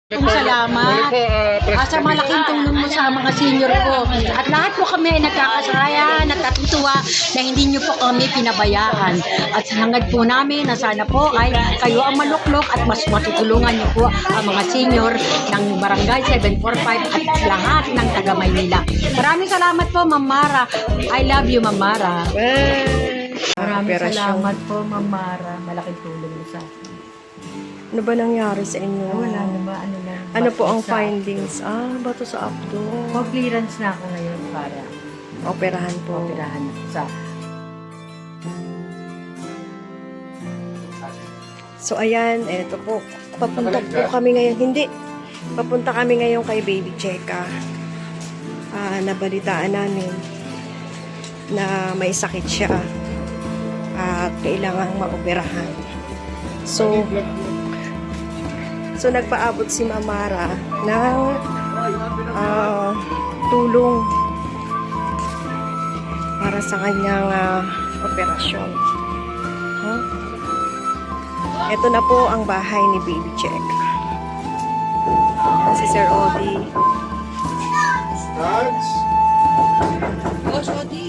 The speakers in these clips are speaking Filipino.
Salamat. Sa malaking tulong mo sa mga senior ko. At lahat po kami nagkakasaya, nagkatutuwa na hindi nyo po kami pinabayaan. At hangad po namin na sana po ay kayo ang maluklok at mas matutulungan nyo po ang mga senior ng Barangay 745 at lahat ng taga Maynila. Maraming salamat po, Ma'am Mara. I love you, Ma'am Mara. Maraming salamat po, Ma'am Mara. Malaking tulong mo sa akin. Ano ba nangyari sa inyo? Wala na ba? Ano po ang findings? Bato sa abdo. Clearance na ako ngayon para Operahan po. operahan sa So, ayan, eto po. Papunta po kami ngayon. Hindi. Papunta kami ngayon kay Baby Cheka. Nabalitaan namin na may sakit siya at kailangang maoperahan. So nagpaabot si Mamara ng tulong para sa kanyang operasyon. Ito na po ang bahay ni Baby Check. Si Sir Odi. Boss Odi.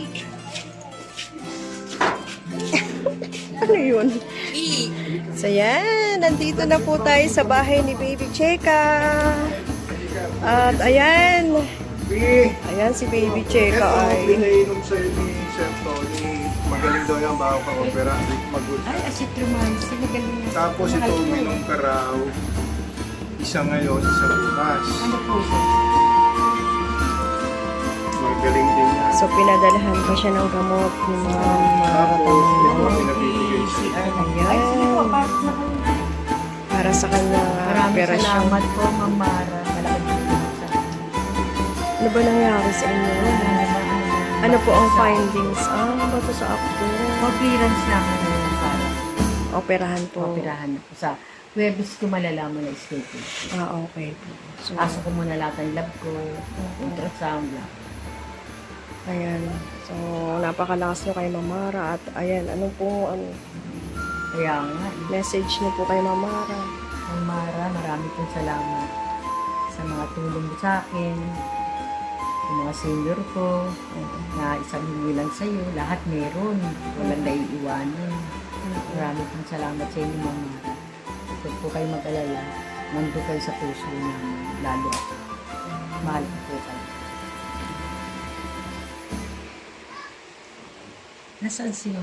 Ano yun? So yan, nandito na po tayo sa bahay ni Baby Cheka. At ayan. Ayan si Baby Cheka ay. Pinainom sa'yo ni Chef Tony. Magaling daw yung bago ka opera. ay, azithromycin. Magaling na. Tapos ito uminom ka raw. Isa ngayon, isa bukas. Ano po ito? Magaling din yan. So pinadalahan pa siya ng gamot ni Mama. Tapos ito pinabibigay siya. Ay, sige po. Pasok na kayo. Para sa kanyang Maraming operasyon. salamat po, Ma'am Mara. Malaking tulong mo sa akin. Ano ba nangyari sa inyo? Ano po ang findings? Bato sa abdo. Clearance na ako ngayon para Operahan po. operahan ako sa Huwebes ko malalaman na status. Okay po. So, Pasok ko muna lahat ng lab ko, ultrasound lang. ayan. So, napakalakas nyo kay Mamara. At ayan, ano po, Kaya nga, message nyo po kay Mamara. Ma'am Mara, marami pong salamat sa mga tulong mo sa akin, sa mga senior ko, na isang hindi lang sa'yo, lahat meron, walang naiiwanan. Marami pong salamat sa inyo, Ma'am Mara. Huwag po kayo mag-alala, nandun kayo sa puso namin, lalo ako. Mahal ko po kayo. Nasaan sila?